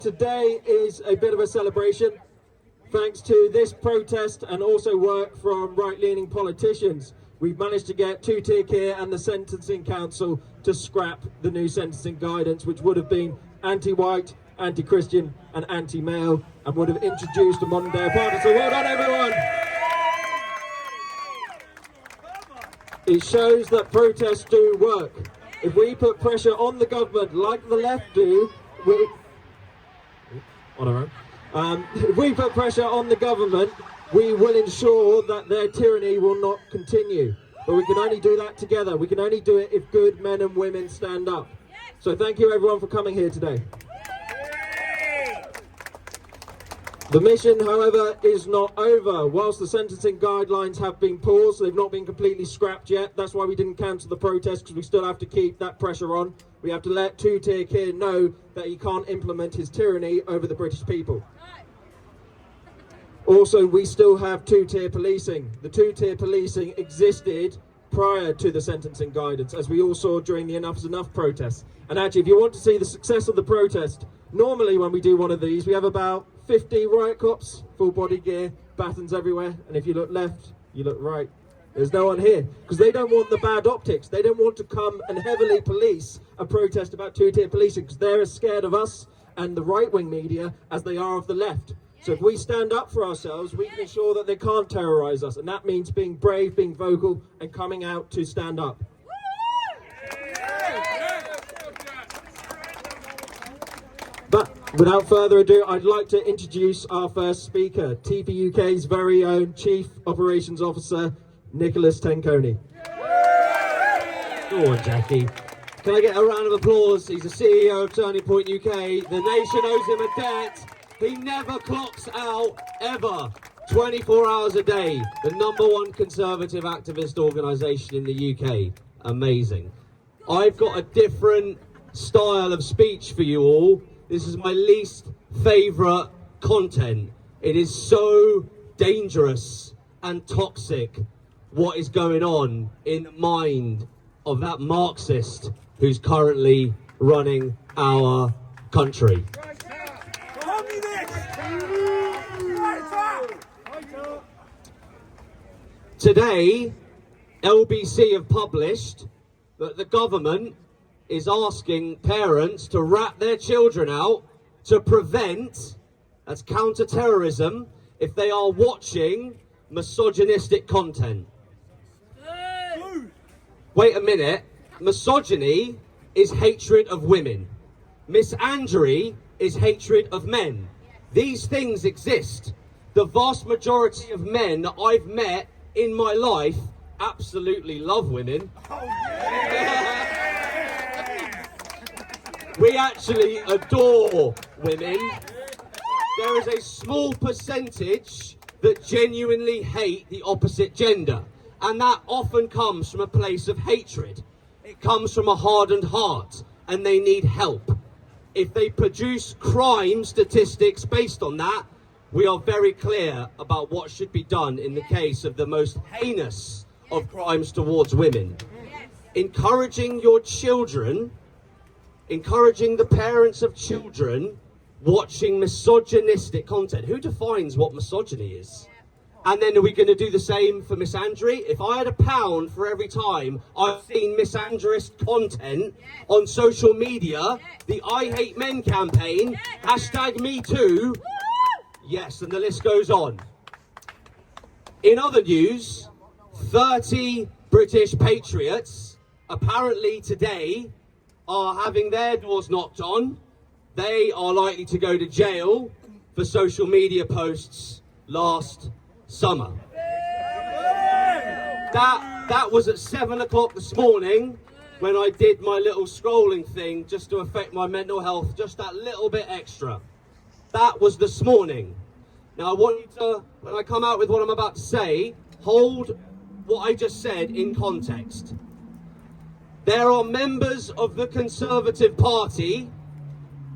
Today is a bit of a celebration. Thanks to this protest and also work from right-leaning politicians, we've managed to get TPUK here and the Sentencing Council to scrap the new sentencing guidance, which would have been anti-white, anti-Christian and anti-male, and would have introduced a modern-day apartheid. So well done, everyone! It shows that protests do work. If we put pressure on the government like the left do, if we put pressure on the government, we will ensure that their tyranny will not continue. But we can only do that together. We can only do it if good men and women stand up. So thank you everyone for coming here today. The mission, however, is not over. Whilst the sentencing guidelines have been paused, they've not been completely scrapped yet. That's why we didn't cancel the protest, because we still have to keep that pressure on. We have to let TPUK know that he can't implement his tyranny over the British people. Also, we still have two-tier policing. The two-tier policing existed prior to the sentencing guidance, as we all saw during the Enough is Enough protests. And actually, if you want to see the success of the protest, normally when we do one of these, we have about 50 riot cops, full body gear, batons everywhere, and if you look left, you look right. There's no one here, because they don't want the bad optics. They don't want to come and heavily police a protest about two-tier policing, because they're as scared of us and the right-wing media as they are of the left. So if we stand up for ourselves, we can ensure that they can't terrorise us, and that means being brave, being vocal, and coming out to stand up. But without further ado, I'd like to introduce our first speaker, TPUK's very own Chief Operations Officer, Nick Tenconi. Go on, Jackie. Can I get a round of applause? He's the CEO of Turning Point UK. The nation owes him a debt. He never clocks out, ever. 24 hours a day. The #1 conservative activist organisation in the UK. Amazing. I've got a different style of speech for you all. This is my least favourite content. It is so dangerous and toxic what is going on in the mind of that Marxist who's currently running our country. Today, LBC have published that the government is asking parents to rat their children out to prevent, that's counter-terrorism, if they are watching misogynistic content. Wait a minute, misogyny is hatred of women. Misandry is hatred of men. These things exist. The vast majority of men that I've met in my life absolutely love women. We actually adore women. There is a small percentage that genuinely hate the opposite gender, and that often comes from a place of hatred. It comes from a hardened heart, and they need help. If they produce crime statistics based on that, we are very clear about what should be done in the case of the most heinous of crimes towards women. Encouraging your children, encouraging the parents of children watching misogynistic content. Who defines what misogyny is? And then are we going to do the same for misandry? If I had £1 for every time I've seen misandrist content on social media, the I Hate Men campaign, #MeToo, yes, and the list goes on. In other news, 30 British Patriots apparently today are having their doors knocked on. They are likely to go to jail for social media posts last summer. That was at 7 o'clock this morning when I did my little scrolling thing just to affect my mental health just that little bit extra. That was this morning. Now I want you to, when I come out with what I'm about to say, hold what I just said in context. There are members of the Conservative Party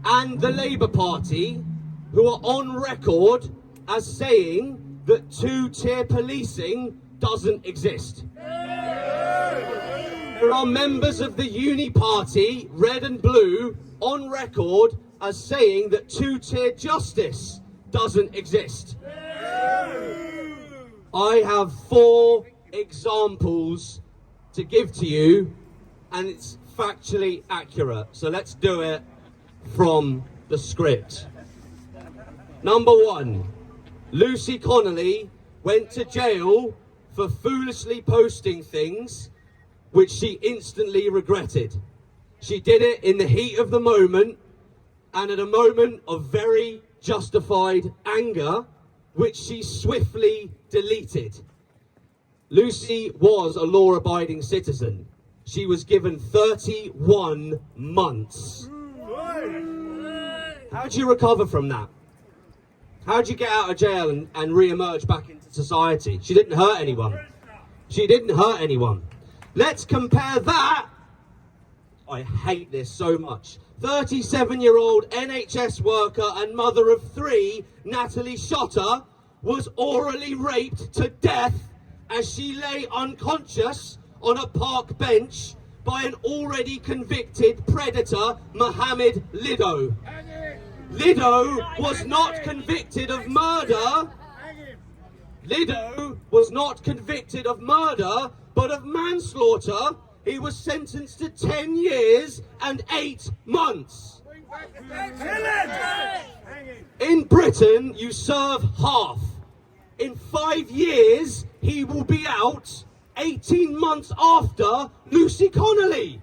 and the Labour Party who are on record as saying that two-tier policing doesn't exist. There are members of the Uni Party, red and blue, on record as saying that two-tier justice doesn't exist. I have 4 examples to give to you, and it's factually accurate. So let's do it from the script. Number 1, Lucy Connolly went to jail for foolishly posting things which she instantly regretted. She did it in the heat of the moment and at a moment of very justified anger, which she swiftly deleted. Lucy was a law-abiding citizen. She was given 31 months. How do you recover from that? How do you get out of jail and re-emerge back into society? She didn't hurt anyone. She didn't hurt anyone. Let's compare that. I hate this so much. 37-year-old NHS worker and mother of 3, Natalie Shotter, was orally raped to death as she lay unconscious on a park bench by an already convicted predator, Mohammed Lido. Lido was not convicted of murder. Lido was not convicted of murder, but of manslaughter. He was sentenced to 10 years and 8 months. In Britain, you serve half. In 5 years, he will be out 18 months after Lucy Connolly.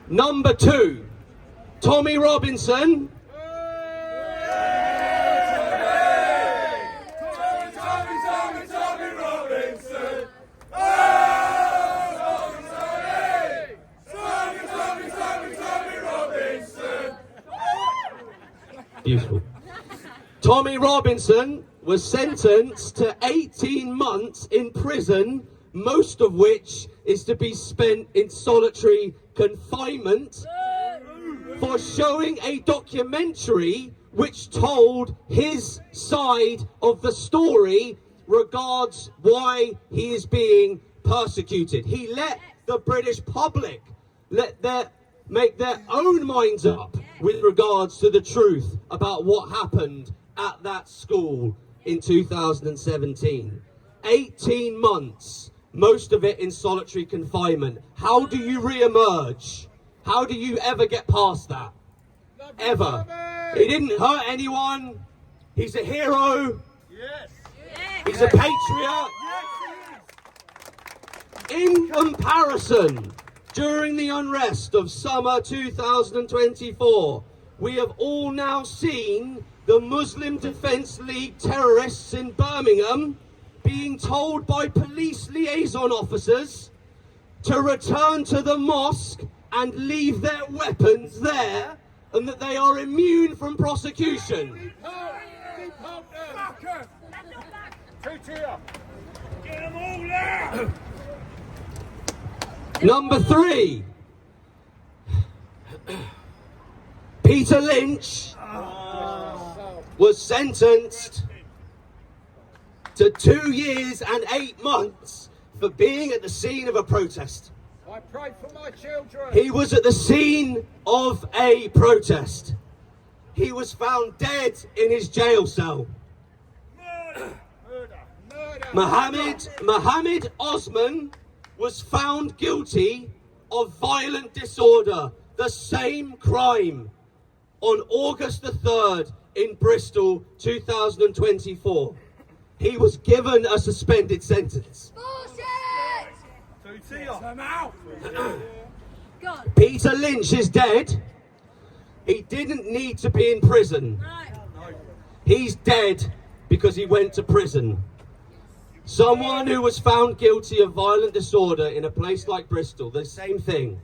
Number 2, Tommy Robinson. Beautiful. Tommy Robinson was sentenced to 18 months in prison, most of which is to be spent in solitary confinement, for showing a documentary which told his side of the story regards why he is being persecuted. He let the British public make their own minds up with regards to the truth about what happened at that school in 2017. 18 months, most of it in solitary confinement. How do you re-emerge? How do you ever get past that? Ever. He didn't hurt anyone. He's a hero. Yes. He's a patriot. In comparison, during the unrest of summer 2024, we have all now seen the Muslim Defence League terrorists in Birmingham being told by police liaison officers to return to the mosque and leave their weapons there, and that they are immune from prosecution. Number 3, Peter Lynch was sentenced to 2 years and 8 months for being at the scene of a protest. I pray for my children. He was at the scene of a protest. He was found dead in his jail cell. Mohammed Osman was found guilty of violent disorder, the same crime, on August the 3rd in Bristol, 2024. He was given a suspended sentence. Peter Lynch is dead. He didn't need to be in prison. He's dead because he went to prison. Someone who was found guilty of violent disorder in a place like Bristol, the same thing.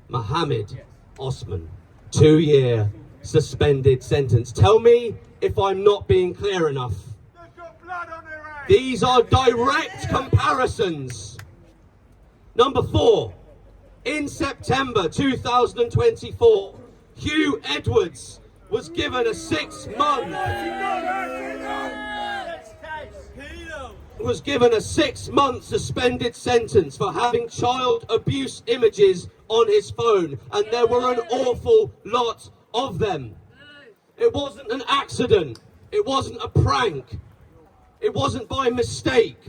Mohammed Osman, 2-year suspended sentence. Tell me if I'm not being clear enough. These are direct comparisons. Number 4, in September 2024, Hugh Edwards was given a 6-month... was given a 6-month suspended sentence for having child abuse images on his phone, and there were an awful lot of them. It wasn't an accident. It wasn't a prank. It wasn't by mistake.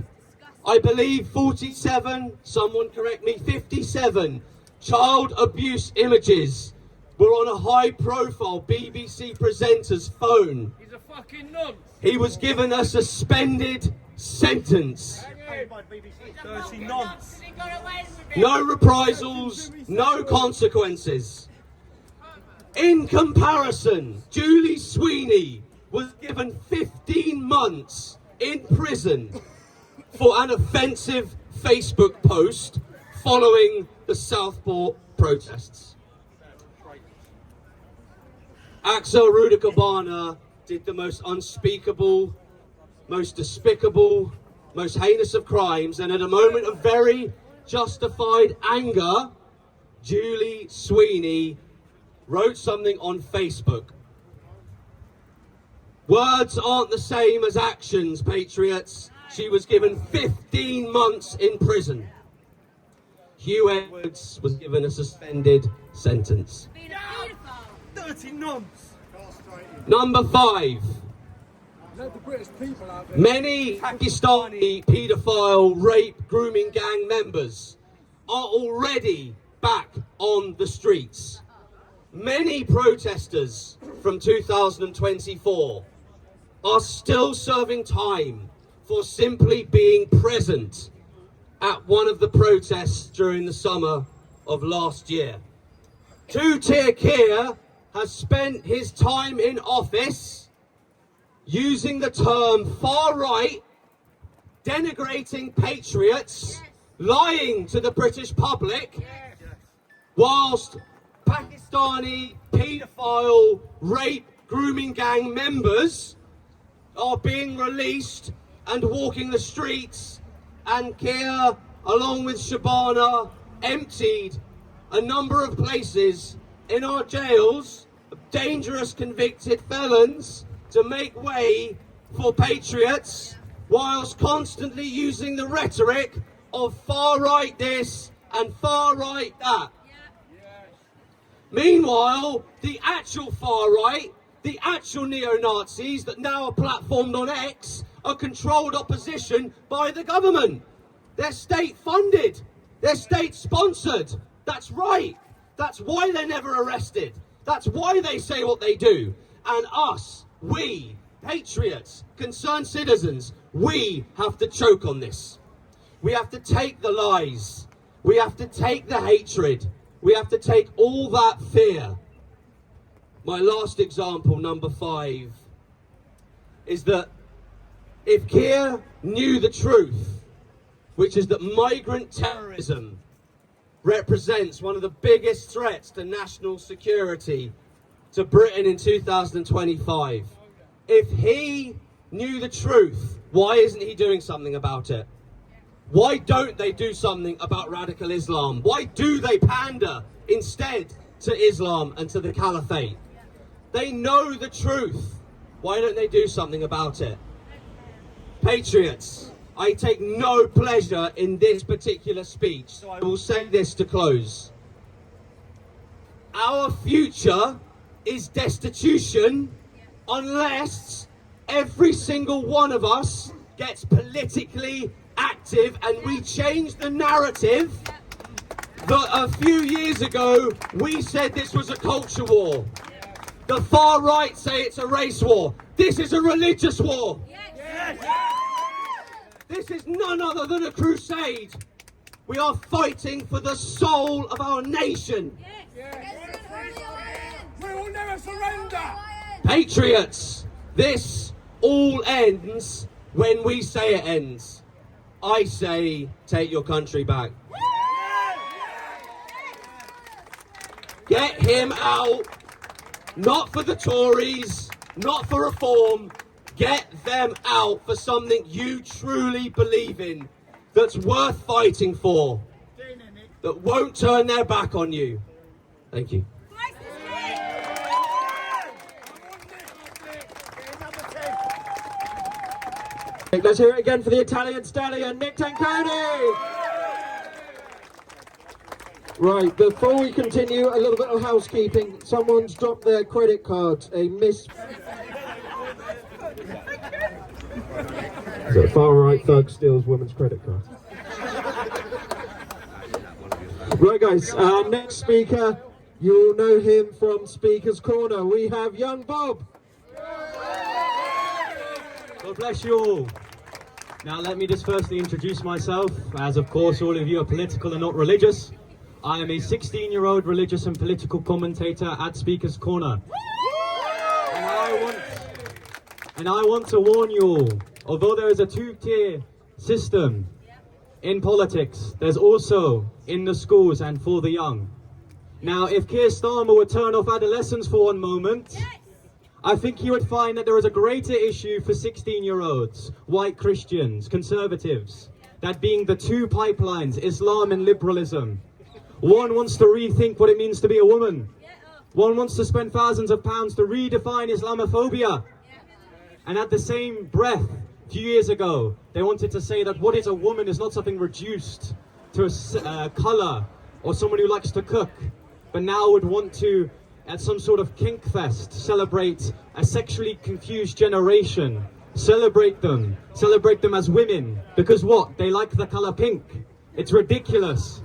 I believe 47, someone correct me, 57 child abuse images were on a high-profile BBC presenter's phone. He's a fucking nonce. He was given a suspended sentence. No reprisals, no consequences. In comparison, Julie Sweeney was given 15 months in prison for an offensive Facebook post following the Southport protests. Axel Rudakabana did the most unspeakable, most despicable, most heinous of crimes, and at a moment of very justified anger, Julie Sweeney wrote something on Facebook. Words aren't the same as actions, Patriots. She was given 15 months in prison. Hugh Edwards was given a suspended sentence. Dirty nonce. Number 5. Many Pakistani paedophile, rape, grooming gang members are already back on the streets. Many protesters from 2024 are still serving time for simply being present at one of the protests during the summer of last year. Two-tier Keir has spent his time in office using the term far-right, denigrating patriots, lying to the British public, whilst Pakistani paedophile, rape, grooming gang members are being released and walking the streets, and Keir, along with Shabana, emptied a number of places in our jails of dangerous convicted felons to make way for patriots, whilst constantly using the rhetoric of far-right this and far-right that. Meanwhile, the actual far-right, the actual neo-Nazis that now are platformed on X, are controlled opposition by the government. They're state-funded. They're state-sponsored. That's right. That's why they're never arrested. That's why they say what they do. And us, we, patriots, concerned citizens, we have to choke on this. We have to take the lies. We have to take the hatred. We have to take all that fear. My last example, number 5, is that if Keir knew the truth, which is that migrant terrorism represents one of the biggest threats to national security to Britain in 2025, if he knew the truth, why isn't he doing something about it? Why don't they do something about radical Islam? Why do they pander instead to Islam and to the caliphate? They know the truth. Why don't they do something about it? Patriots, I take no pleasure in this particular speech, so I will say this to close. Our future is destitution unless every single one of us gets politically active and we change the narrative that a few years ago we said this was a culture war. The far right say it's a race war. This is a religious war. This is none other than a crusade. We are fighting for the soul of our nation. We will never surrender. Patriots, this all ends when we say it ends. I say, take your country back. Get him out. Not for the Tories, not for reform. Get them out for something you truly believe in, that's worth fighting for, that won't turn their back on you. Thank you. Let's hear it again for the Italian stallion, Nick Tenconi! Right, before we continue, a little bit of housekeeping. Someone's dropped their credit card. A miss... So far-right thug steals woman's credit card. Right, guys, our next speaker, you'll know him from Speaker's Corner. We have young Bob. God bless you all. Now let me just firstly introduce myself, as of course all of you are political and not religious. I am a 16-year-old religious and political commentator at Speaker's Corner. And I want to warn you all, although there is a two-tier system in politics, there's also in the schools and for the young. Now, if Keir Starmer would turn off adolescence for one moment, I think he would find that there is a greater issue for 16-year-olds, white Christians, conservatives, that being the two pipelines, Islam and liberalism. One wants to rethink what it means to be a woman. One wants to spend thousands of pounds to redefine Islamophobia. And at the same breath, a few years ago, they wanted to say that what is a woman is not something reduced to a colour or someone who likes to cook, but now would want to, at some sort of kink fest, celebrate a sexually confused generation. Celebrate them as women, because what? They like the colour pink. It's ridiculous.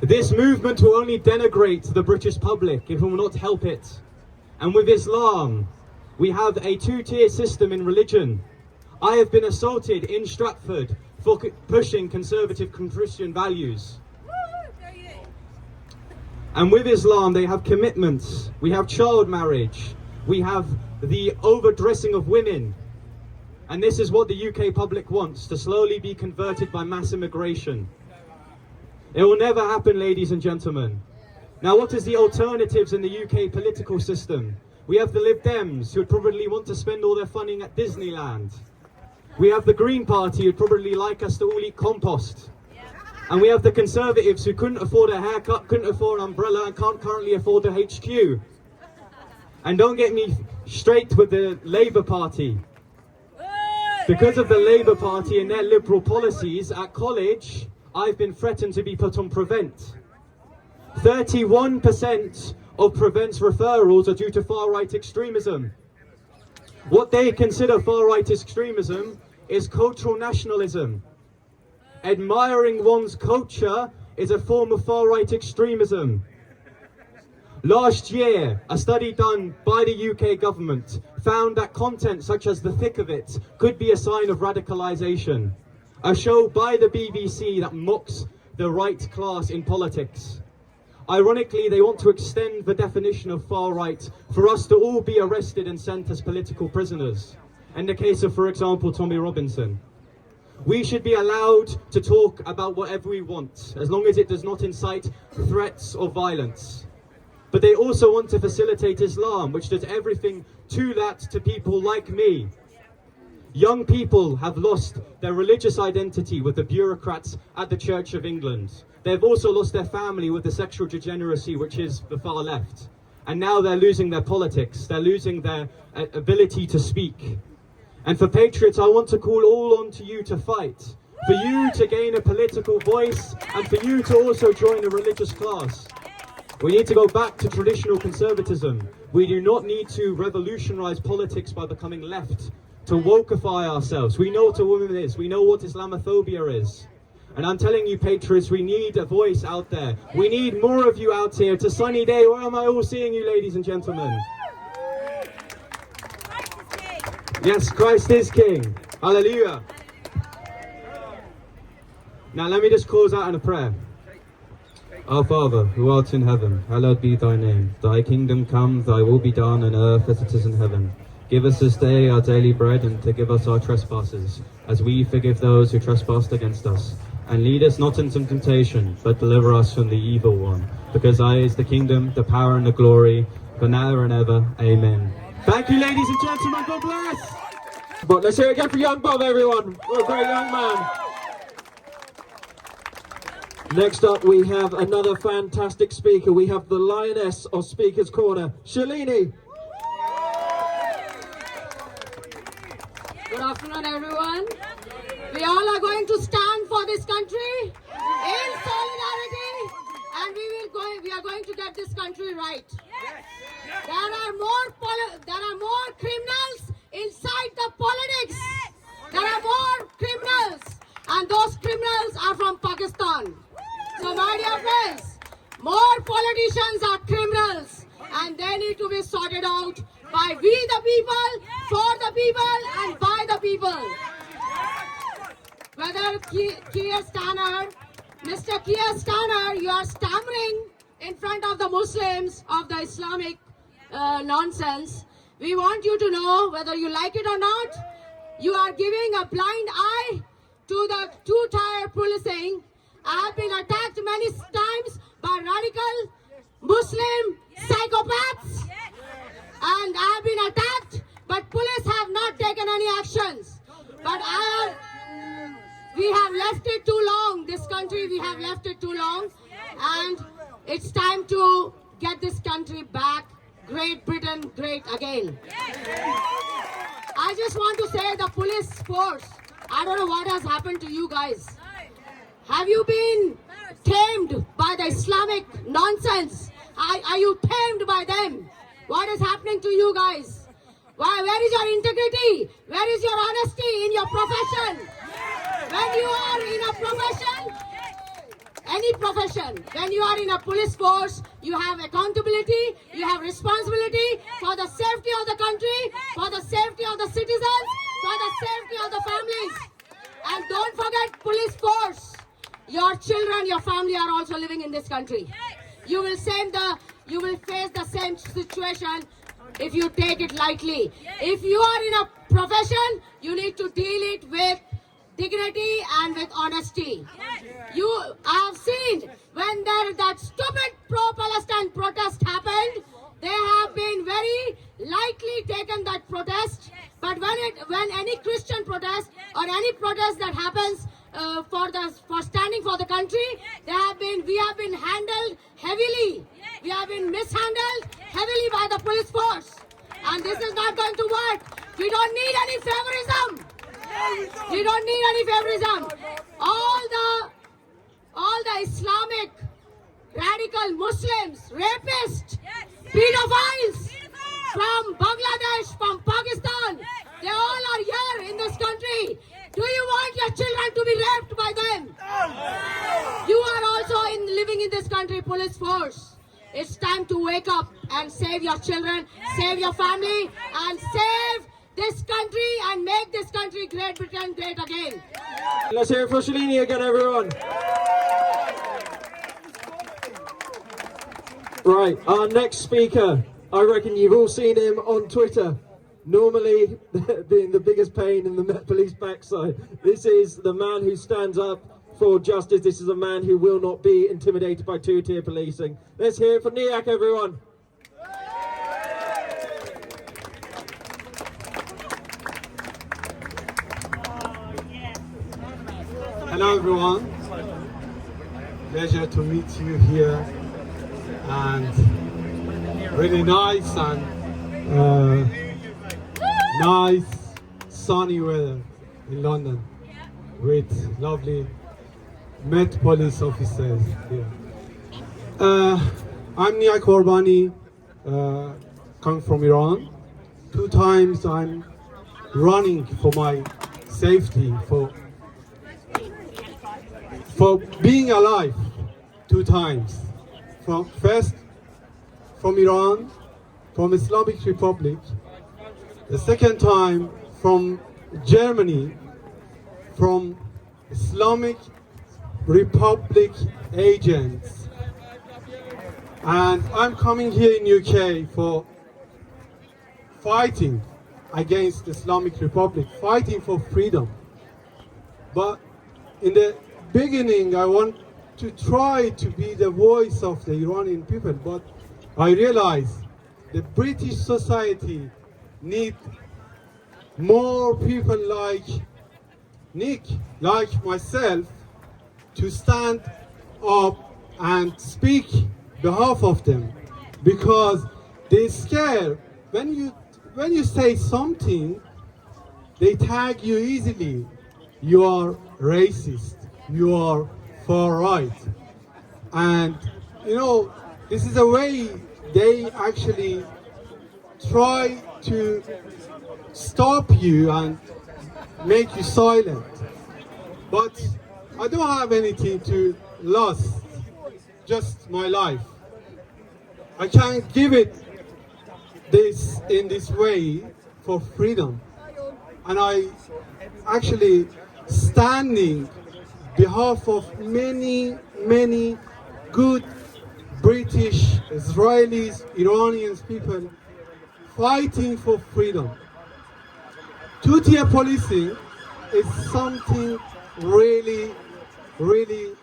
This movement will only denigrate the British public if it will not help it. And with Islam, we have a two-tier system in religion. I have been assaulted in Stratford for pushing conservative Christian values. And with Islam, they have commitments. We have child marriage. We have the overdressing of women. And this is what the UK public wants, to slowly be converted by mass immigration. It will never happen, ladies and gentlemen. Now, what is the alternatives in the UK political system? We have the Lib Dems, who would probably want to spend all their funding at Disneyland. We have the Green Party, who'd probably like us to all eat compost. And we have the Conservatives, who couldn't afford a haircut, couldn't afford an umbrella, and can't currently afford a HQ. And don't get me straight with the Labour Party. Because of the Labour Party and their liberal policies, at college, I've been threatened to be put on prevent. 31% of prevent's referrals are due to far-right extremism. What they consider far-right extremism is cultural nationalism. Admiring one's culture is a form of far-right extremism. Last year, a study done by the UK government found that content such as The Thick of It could be a sign of radicalisation. A show by the BBC that mocks the right class in politics. Ironically, they want to extend the definition of far-right for us to all be arrested and sent as political prisoners. In the case of, for example, Tommy Robinson. We should be allowed to talk about whatever we want, as long as it does not incite threats or violence. But they also want to facilitate Islam, which does everything to that to people like me. Young people have lost their religious identity with the bureaucrats at the Church of England. They've also lost their family with the sexual degeneracy, which is the far left. And now they're losing their politics. They're losing their ability to speak. And for Patriots, I want to call all on to you to fight. For you to gain a political voice, and for you to also join a religious class. We need to go back to traditional conservatism. We do not need to revolutionise politics by becoming left, to wokeify ourselves. We know what a woman is. We know what Islamophobia is. And I'm telling you, Patriots, we need a voice out there. We need more of you out here. It's a sunny day. Where am I all seeing you, ladies and gentlemen? Yes, Christ is King. Hallelujah. Now let me just close out in a prayer. Our Father, who art in heaven, hallowed be thy name. Thy kingdom come, thy will be done on earth as it is in heaven. Give us this day our daily bread, and forgive us our trespasses, as we forgive those who trespass against us. And lead us not into temptation, but deliver us from the evil one. Because thine is the kingdom, the power, and the glory, for now and ever. Amen. Thank you, ladies and gentlemen. God bless. But let's hear it again for young Bob, everyone. What a great young man. Next up, we have another fantastic speaker. We have the lioness of Speaker's Corner, Shalini. Good afternoon, everyone. We all are going to stand for this country in solidarity, and we are going to get this country right. There are more criminals inside the politics. There are more criminals, and those criminals are from Pakistan. So, my dear friends, more politicians are criminals, and they need to be sorted out by we the people, for the people, and by the people. Whether Keir Starmer, Mr. Keir Starmer, you are stammering in front of the Muslims of the Islamic nonsense. We want you to know, whether you like it or not, you are giving a blind eye to the two-tier policing. I have been attacked many times by radical Muslim psychopaths, and I have been attacked, but police have not taken any actions. But we have left it too long. This country, we have left it too long, and it's time to get this country back. Great Britain, great again. I just want to say, the police force, I don't know what has happened to you guys. Have you been tamed by the Islamic nonsense? Are you tamed by them? What is happening to you guys? Where is your integrity? Where is your honesty in your profession? When you are in a profession, any profession, when you are in a police force, you have accountability, you have responsibility for the safety of the country, for the safety of the citizens, for the safety of the families. And don't forget, police force, your children, your family are also living in this country. You will face the same situation if you take it lightly. If you are in a profession, you need to deal it with dignity and with honesty. I have seen when that stupid pro-Palestine protest happened, they have been very lightly taken that protest. But when any Christian protest or any protest that happens for standing for the country, we have been handled heavily. We have been mishandled heavily by the police force, and this is not going to work. We don't need any favorism. We don't need any favorism. All the Islamic radical Muslims, rapists, pedophiles from Bangladesh, from Pakistan, they all are here in this country. Do you want your children to be raped by them? You are also living in this country, police force. It's time to wake up and save your children, save your family, and save this country and make this country, Great Britain, great again. Let's hear it for Shalini again, everyone. Right, our next speaker, I reckon you've all seen him on Twitter. Normally being the biggest pain in the Met Police backside. This is the man who stands up for justice. This is a man who will not be intimidated by two-tier policing. Let's hear it for Niyak, everyone. Hello everyone, pleasure to meet you here, and really nice and nice sunny weather in London with lovely Met police officers here. I'm Niyak Ghorbani, come from Iran. 2 times I'm running for my safety, for being alive 2 times. First from Iran, from Islamic Republic. The second time from Germany, from Islamic Republic agents. And I'm coming here in UK for fighting against Islamic Republic, fighting for freedom. But in the beginning, I want to try to be the voice of the Iranian people, but I realize the British society need more people like Nick, like myself, to stand up and speak behalf of them, because they scare when you say something they tag you easily. You are racist. You are far right. And you know, this is a way they actually try to stop you and make you silent. But I don't have anything to lose, just my life. I can't give it this in this way for freedom. And I actually standing behalf of many, many good British, Israelis, Iranians people fighting for freedom. Two-tier policing is something really, really,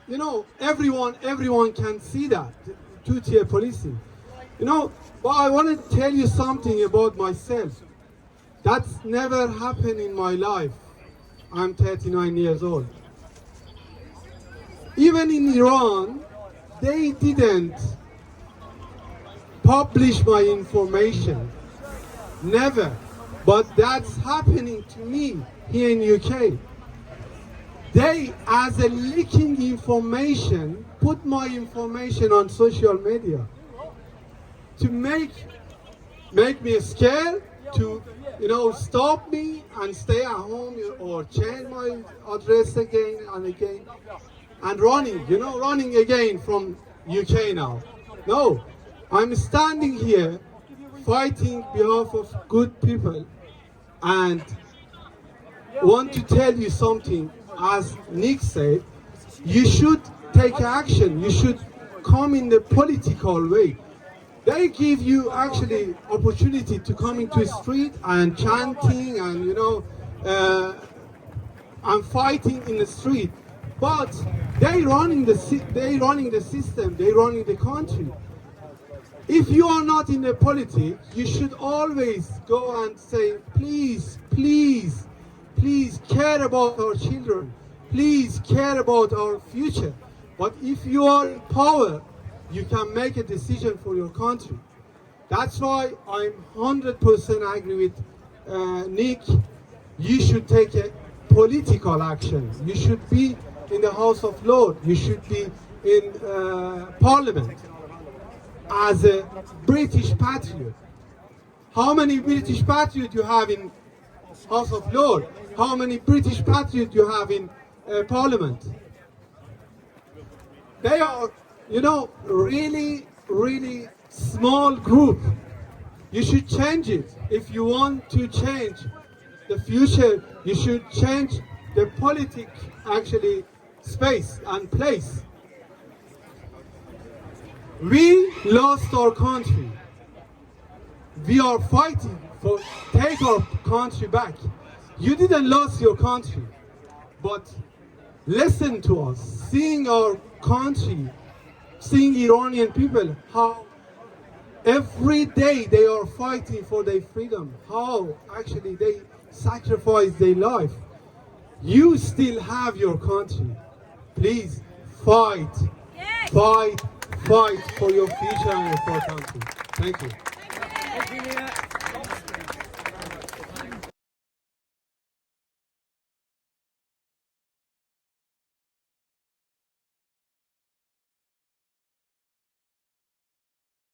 you know, everyone can see that, two-tier policing. You know, but I want to tell you something about myself. That's never happened in my life. I'm 39 years old. Even in Iran, they didn't publish my information. Never. But that's happening to me here in UK. They, as a leaking information, put my information on social media to make me scared, to, you know, stop me and stay at home or change my address again and again and running again from UK now. No, I'm standing here fighting behalf of good people and want to tell you something. As Nick said, you should take action. You should come in the political way. They give you actually opportunity to come into the street and chanting and, you know, and fighting in the street. But they running the system. They running the country. If you are not in the politics, you should always go and say, please, please, please care about our children. Please care about our future. But if you are in power, you can make a decision for your country. That's why I'm 100% agree with Nick. You should take a political action. You should be in the House of Lords. You should be in Parliament as a British patriot. How many British patriots you have in House of Lords? How many British patriots you have in Parliament? They are, you know, really, really small group. You should change it. If you want to change the future, you should change the politic actually space and place. We lost our country. We are fighting for take our country back. You didn't lose your country, but listen to us. Seeing our country, seeing Iranian people, how every day they are fighting for their freedom, how actually they sacrifice their life. You still have your country. Please fight, fight, fight for your future and for our country. Thank you.